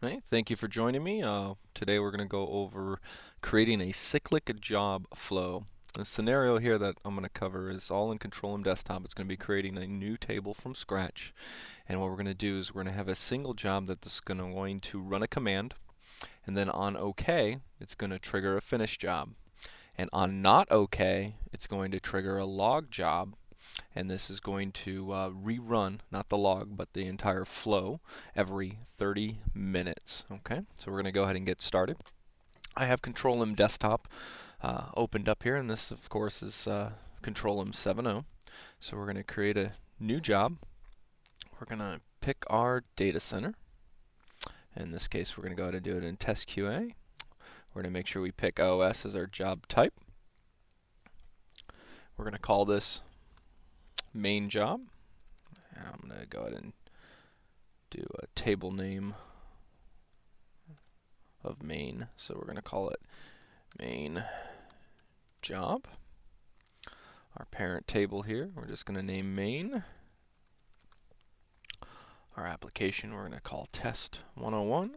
Hey, thank you for joining me. Today we're going to go over creating a cyclic job flow. The scenario here that I'm going to cover is all in Control M Desktop. It's going to be creating a new table from scratch. And what we're going to do is we're going to have a single job that's going to run a command. And then on OK, it's going to trigger a finish job. And on not OK, it's going to trigger a log job, and this is going to rerun, not the log, but the entire flow every 30 minutes. Okay, so we're going to go ahead and get started. I have Control M Desktop opened up here, and this, of course, is Control M 7.0. So we're going to create a new job. We're going to pick our data center. In this case, we're going to go ahead and do it in Test QA. We're going to make sure we pick OS as our job type. We're going to call this main job. And I'm going to go ahead and do a table name of main. So we're going to call it main job. Our parent table here, we're just going to name main. Our application, we're going to call test 101.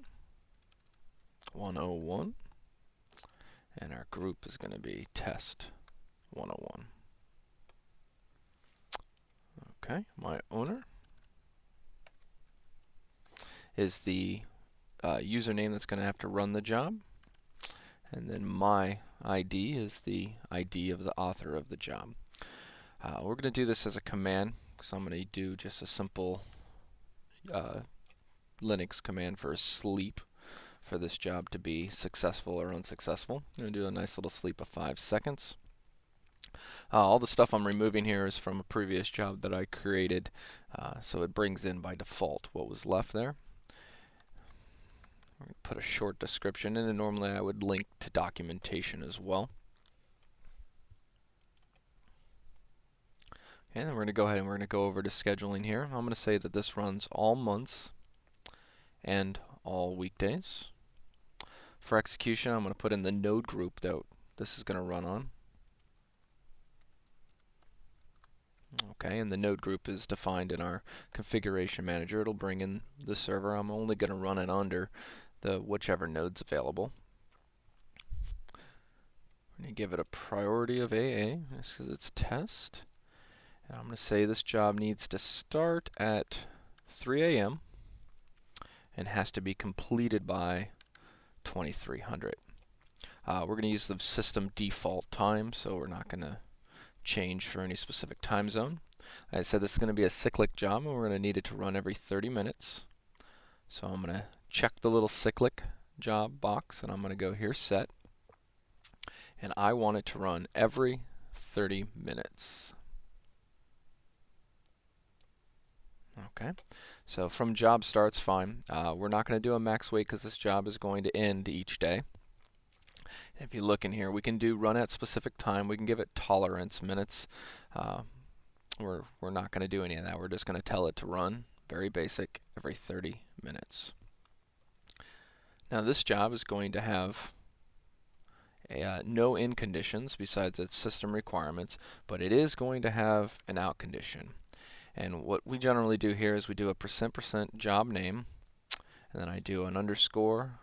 101. And our group is going to be test 101. Okay, my owner is the username that's going to have to run the job. And then my ID is the ID of the author of the job. We're going to do this as a command, so I'm going to do just a simple Linux command for a sleep for this job to be successful or unsuccessful. I'm going to do a nice little sleep of 5 seconds. All the stuff I'm removing here is from a previous job that I created, so it brings in by default what was left there. We're going to put a short description in, and normally I would link to documentation as well. And then we're going to go ahead and we're going to go over to scheduling here. I'm going to say that this runs all months and all weekdays. For execution, I'm going to put in the node group that this is going to run on. Okay, and the node group is defined in our configuration manager. It'll bring in the server. I'm only going to run it under the whichever node's available. I'm going to give it a priority of AA just because it's test. And I'm going to say this job needs to start at 3 a.m. and has to be completed by 2300. We're going to use the system default time, so we're not going to change for any specific time zone. Like I said, this is going to be a cyclic job, and we're going to need it to run every 30 minutes. So I'm going to check the little cyclic job box, and I'm going to go here, set. And I want it to run every 30 minutes. Okay, so from job starts, fine. We're not going to do a max wait because this job is going to end each day. If you look in here, we can do run at specific time. We can give it tolerance minutes. We're not going to do any of that. We're just going to tell it to run, very basic, every 30 minutes. Now this job is going to have no in conditions besides its system requirements, but it is going to have an out condition. And what we generally do here is we do a %% job name, and then I do an underscore,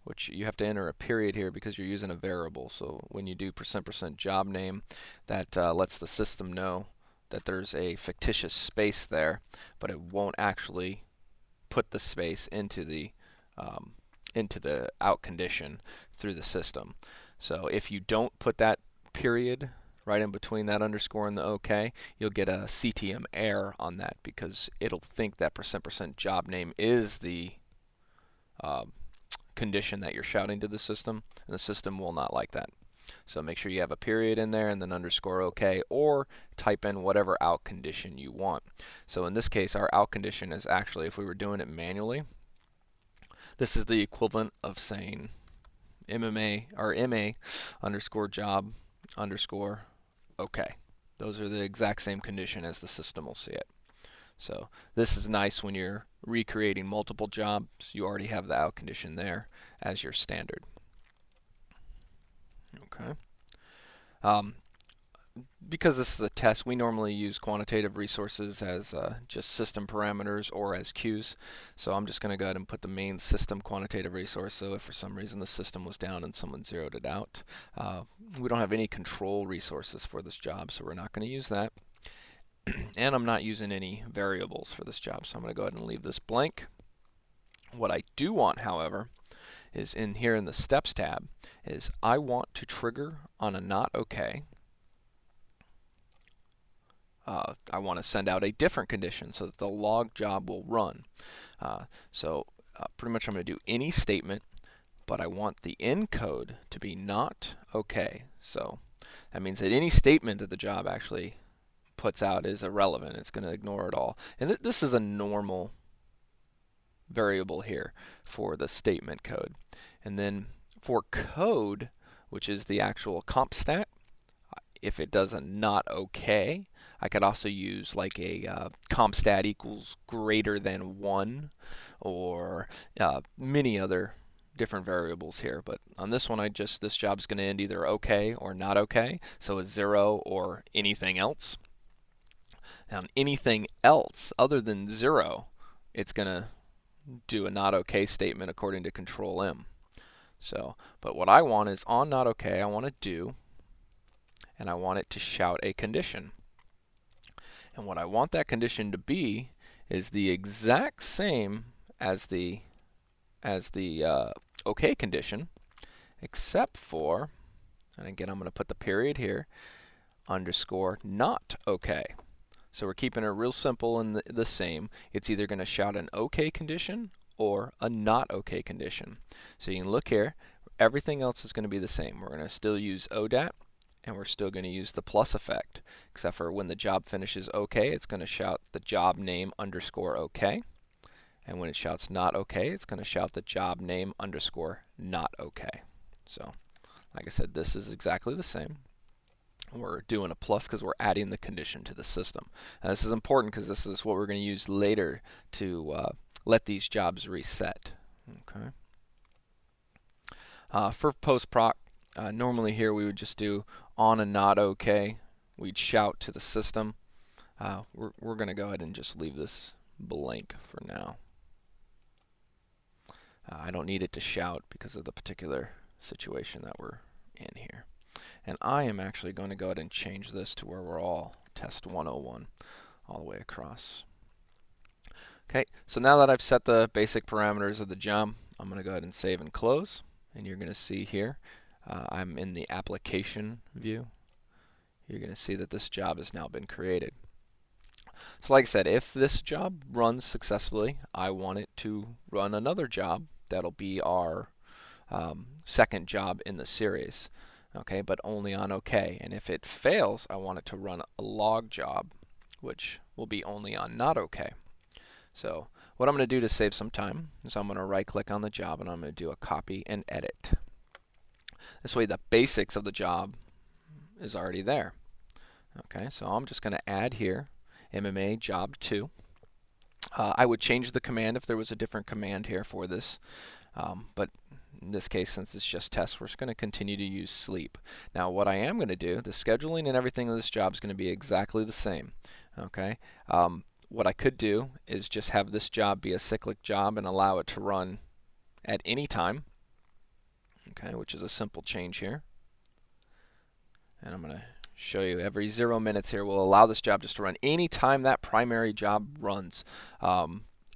which you have to enter a period here because you're using a variable. So when you do %% job name, that lets the system know that there's a fictitious space there, but it won't actually put the space into the out condition through the system. So if you don't put that period right in between that underscore and the OK, you'll get a CTM error on that because it'll think that %% job name is the condition that you're shouting to the system, and the system will not like that. So make sure you have a period in there and then underscore OK, or type in whatever out condition you want. So in this case, our out condition is actually, if we were doing it manually, this is the equivalent of saying MMA or MA underscore job underscore OK. Those are the exact same condition as the system will see it. So this is nice when you're recreating multiple jobs. You already have the out condition there as your standard. Okay. because this is a test, we normally use quantitative resources as just system parameters or as queues. So I'm just going to go ahead and put the main system quantitative resource. So if for some reason the system was down and someone zeroed it out, we don't have any control resources for this job, so we're not going to use that. And I'm not using any variables for this job, so I'm going to go ahead and leave this blank. What I do want, however, is in here in the steps tab, is I want to trigger on a not okay. I want to send out a different condition so that the log job will run. Pretty much I'm going to do any statement, but I want the end code to be not okay. So that means that any statement that the job actually puts out is irrelevant. It's going to ignore it all. And this is a normal variable here for the statement code. And then for code, which is the actual comp stat, if it does a not okay, I could also use like a comp stat equals greater than 1 or many other different variables here. But on this one, this job's going to end either okay or not okay, so a 0 or anything else. Now, anything else other than 0, it's going to do a not okay statement according to control M. So, but what I want is on not okay, I want to do, and I want it to shout a condition. And what I want that condition to be is the exact same as the OK condition, except for, and again I'm going to put the period here, underscore not OK. So we're keeping it real simple and the same. It's either going to shout an OK condition or a not OK condition. So you can look here, everything else is going to be the same. We're going to still use ODAT, and we're still going to use the plus effect, except for when the job finishes OK, it's going to shout the job name underscore OK. And when it shouts not OK, it's going to shout the job name underscore not OK. So, like I said, this is exactly the same. We're doing a plus because we're adding the condition to the system. Now, this is important because this is what we're going to use later to let these jobs reset. Okay. For post-proc, normally here we would just do on and not okay. We'd shout to the system. We're going to go ahead and just leave this blank for now. I don't need it to shout because of the particular situation that we're in here. And I am actually going to go ahead and change this to where we're all test 101 all the way across. Okay, so now that I've set the basic parameters of the job, I'm going to go ahead and save and close. And you're going to see here, I'm in the application view. You're going to see that this job has now been created. So like I said, if this job runs successfully, I want it to run another job. That'll be our second job in the series. Okay, but only on OK. And if it fails, I want it to run a log job, which will be only on not OK. So what I'm going to do to save some time is I'm going to right-click on the job and I'm going to do a copy and edit. This way the basics of the job is already there. Okay, so I'm just going to add here MMA job 2. I would change the command if there was a different command here for this, but in this case, since it's just tests, we're just going to continue to use sleep. Now what I am going to do, the scheduling and everything of this job is going to be exactly the same. Okay, what I could do is just have this job be a cyclic job and allow it to run at any time, okay, which is a simple change here. And I'm going to show you every 0 minutes here will allow this job just to run any time that primary job runs.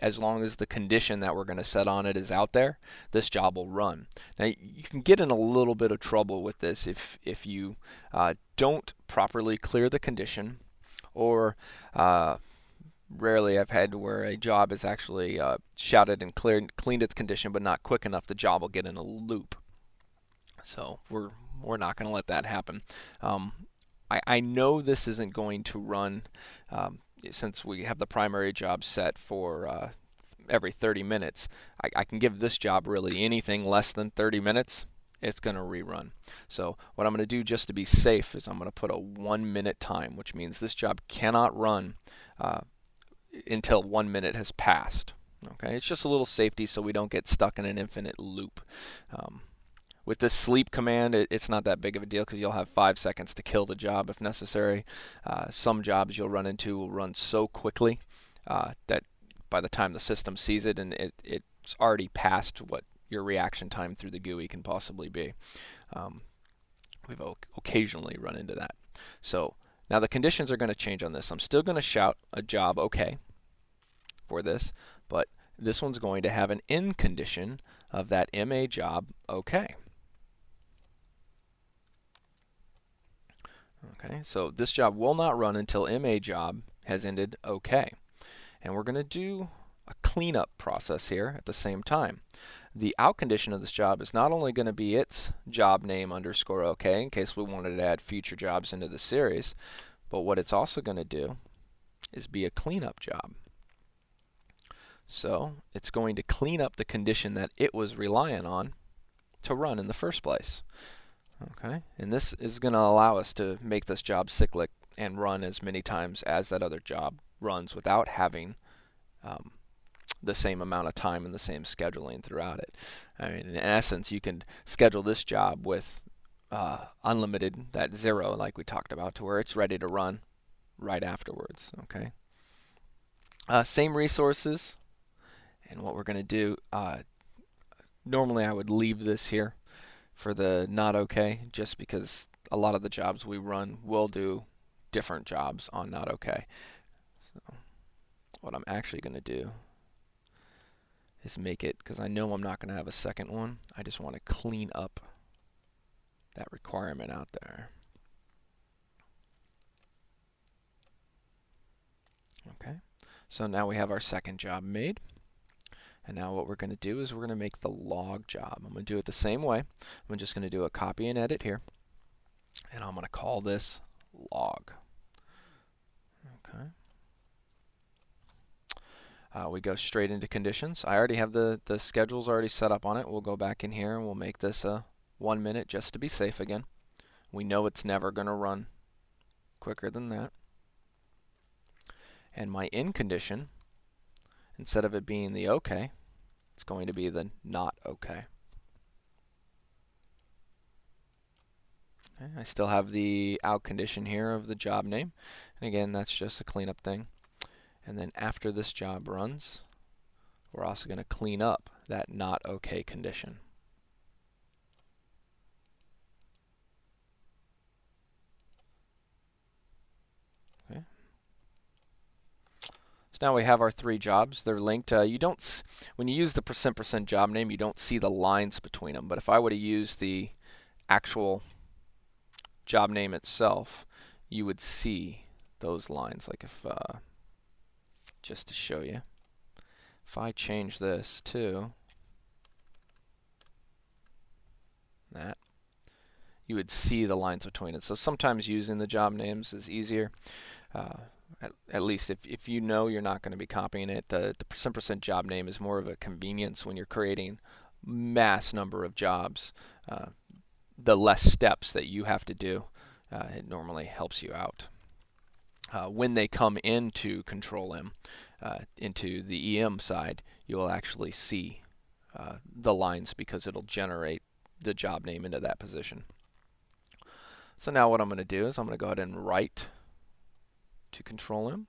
As long as the condition that we're going to set on it is out there, this job will run. Now you can get in a little bit of trouble with this if you don't properly clear the condition, or rarely I've had where a job is actually shouted and cleaned its condition but not quick enough, the job will get in a loop. So we're not going to let that happen. I know this isn't going to run since we have the primary job set for every 30 minutes. I can give this job really anything less than 30 minutes, it's going to rerun. So what I'm going to do just to be safe is I'm going to put a 1 minute time, which means this job cannot run until 1 minute has passed. Okay, it's just a little safety so we don't get stuck in an infinite loop. with this sleep command, it's not that big of a deal because you'll have 5 seconds to kill the job if necessary. Some jobs you'll run into will run so quickly that by the time the system sees it, and it's already past what your reaction time through the GUI can possibly be. We've occasionally run into that. So now the conditions are going to change on this. I'm still going to shout a job OK for this, but this one's going to have an end condition of that MA job OK. Okay, so this job will not run until MA job has ended OK. And we're going to do a cleanup process here at the same time. The out condition of this job is not only going to be its job name underscore OK in case we wanted to add future jobs into the series, but what it's also going to do is be a cleanup job. So it's going to clean up the condition that it was relying on to run in the first place. Okay, and this is going to allow us to make this job cyclic and run as many times as that other job runs without having the same amount of time and the same scheduling throughout it. I mean, in essence, you can schedule this job with unlimited, that 0 like we talked about, to where it's ready to run right afterwards. Okay. Same resources, and what we're going to do, normally I would leave this here for the not OK, just because a lot of the jobs we run will do different jobs on not OK. So what I'm actually going to do is make it, because I know I'm not going to have a second one, I just want to clean up that requirement out there. Okay, so now we have our second job made. And now what we're going to do is we're going to make the log job. I'm going to do it the same way. I'm just going to do a copy and edit here. And I'm going to call this log. Okay. We go straight into conditions. I already have the schedules already set up on it. We'll go back in here and we'll make this a 1 minute just to be safe again. We know it's never going to run quicker than that. And my end condition, instead of it being the OK, it's going to be the not OK. Okay, I still have the out condition here of the job name. And again, that's just a cleanup thing. And then after this job runs, we're also going to clean up that not OK condition. Okay. Now we have our 3 jobs. They're linked. You don't, when you use the %% job name, you don't see the lines between them. But if I would have used the actual job name itself, you would see those lines. Like if, just to show you, if I change this to that, you would see the lines between it. So sometimes using the job names is easier. At least if you know you're not going to be copying it, the %% job name is more of a convenience when you're creating mass number of jobs. The less steps that you have to do, it normally helps you out. When they come into Control M, into the EM side, you'll actually see the lines because it'll generate the job name into that position. So now what I'm going to do is I'm going to go ahead and write to Control M.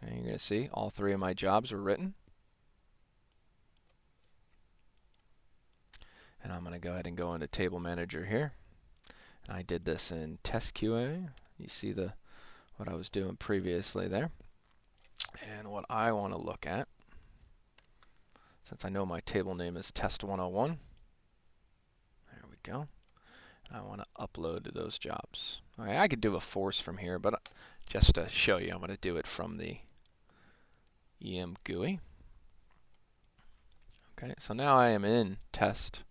And you're going to see all 3 of my jobs are written. And I'm going to go ahead and go into Table Manager here. And I did this in Test QA. You see what I was doing previously there. And what I want to look at, since I know my table name is Test 101, there we go. I want to upload those jobs. Okay, I could do a force from here, but just to show you, I'm going to do it from the EM GUI. Okay, so now I am in test,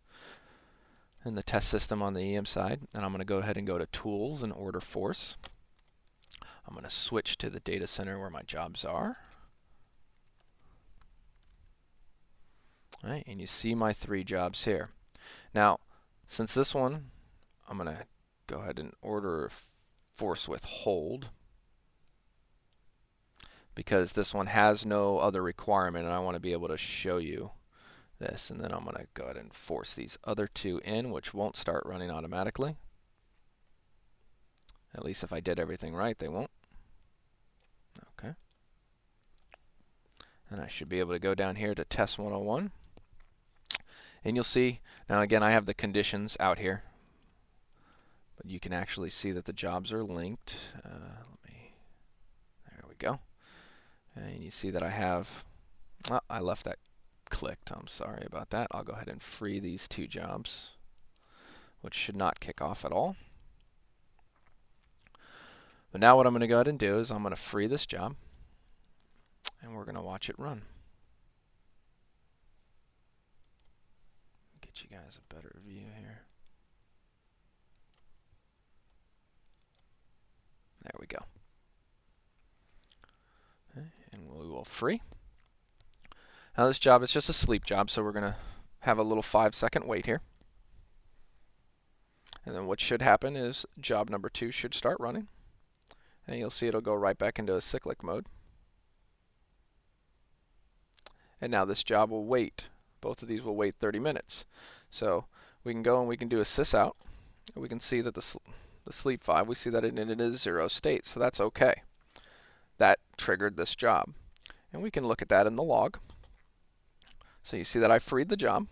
in the test system on the EM side, and I'm going to go ahead and go to Tools and Order Force. I'm going to switch to the data center where my jobs are. All right, and you see my 3 jobs here. Now, since this one, I'm going to go ahead and order force with hold, because this one has no other requirement and I want to be able to show you this, and then I'm going to go ahead and force these other two in, which won't start running automatically. At least if I did everything right, they won't. Okay. And I should be able to go down here to test 101. And you'll see, now again, I have the conditions out here, but you can actually see that the jobs are linked. There we go. And you see that I have, oh, I left that clicked. I'm sorry about that. I'll go ahead and free these two jobs, which should not kick off at all. But now what I'm going to go ahead and do is I'm going to free this job, and we're going to watch it run. Get you guys a better view here. There we go. Okay, and we will free. Now this job is just a sleep job, so we're going to have a little 5-second wait here. And then what should happen is job number 2 should start running. And you'll see it'll go right back into a cyclic mode. And now this job will wait. Both of these will wait 30 minutes. So we can go and we can do a sys out. And we can see that the sleep 5, we see that it is 0 state. So that's okay. That triggered this job. And we can look at that in the log. So you see that I freed the job.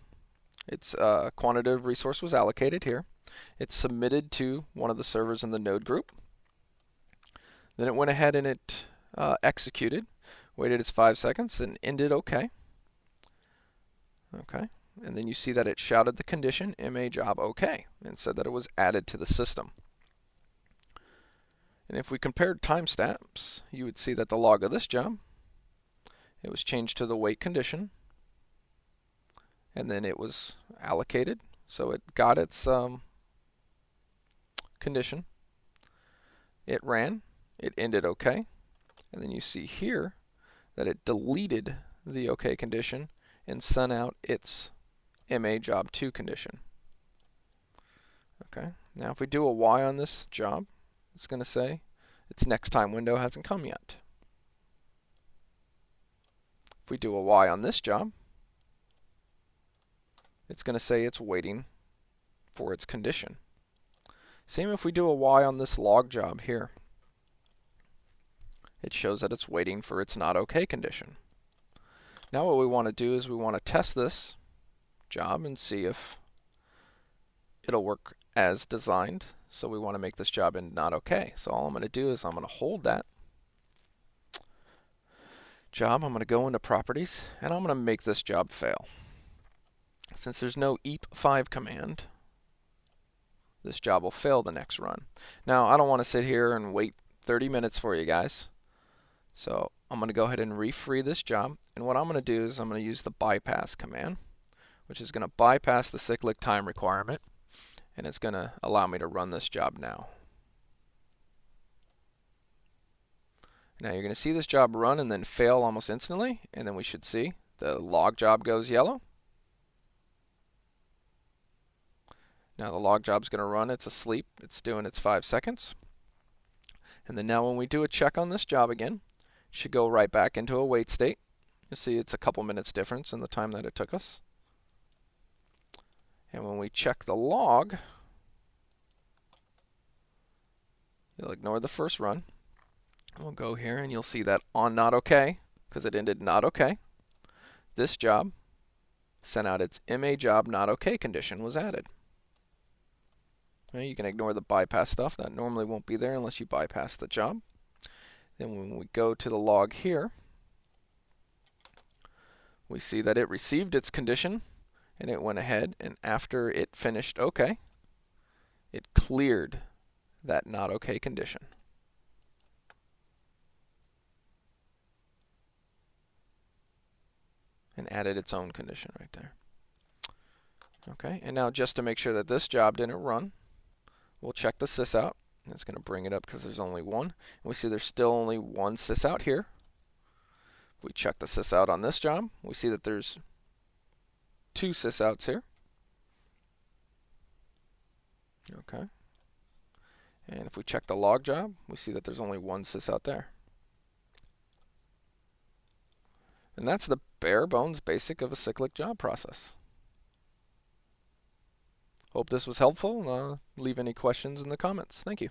Its quantitative resource was allocated here. It's submitted to one of the servers in the node group. Then it went ahead and it executed, waited its 5 seconds, and ended OK. Okay, and then you see that it shouted the condition MA job OK and said that it was added to the system. And if we compared timestamps, you would see that the log of this job, it was changed to the wait condition, and then it was allocated, so it got its condition. It ran. It ended OK, and then you see here that it deleted the OK condition and sent out its MA job 2 condition. Okay, now if we do a Y on this job, it's going to say its next time window hasn't come yet. If we do a Y on this job, it's going to say it's waiting for its condition. Same if we do a Y on this log job here. It shows that it's waiting for its not OK condition. Now what we want to do is we want to test this job and see if it'll work as designed. So we want to make this job in not OK. So all I'm going to do is I'm going to hold that job. I'm going to go into properties and I'm going to make this job fail. Since there's no eep5 command, this job will fail the next run. Now I don't want to sit here and wait 30 minutes for you guys. So I'm going to go ahead and refree this job, and what I'm going to do is I'm going to use the bypass command, which is going to bypass the cyclic time requirement, and it's going to allow me to run this job now. Now you're going to see this job run and then fail almost instantly, and then we should see the log job goes yellow. Now the log job's going to run, it's asleep, it's doing its 5 seconds. And then now when we do a check on this job again, should go right back into a wait state. You see it's a couple minutes difference in the time that it took us. And when we check the log, you'll ignore the first run. We'll go here and you'll see that on not OK, because it ended not OK, this job sent out its MA job not OK condition was added. Now you can ignore the bypass stuff. That normally won't be there unless you bypass the job. Then when we go to the log here, we see that it received its condition and it went ahead and after it finished OK, it cleared that not OK condition. And added its own condition right there. Okay, and now just to make sure that this job didn't run, we'll check the sys out. And it's going to bring it up because there's only one. And we see there's still only one sys out here. If we check the sys out on this job, we see that there's 2 sys outs here. Okay. And if we check the log job, we see that there's only one sys out there. And that's the bare bones basic of a cyclic job process. Hope this was helpful. Leave any questions in the comments. Thank you.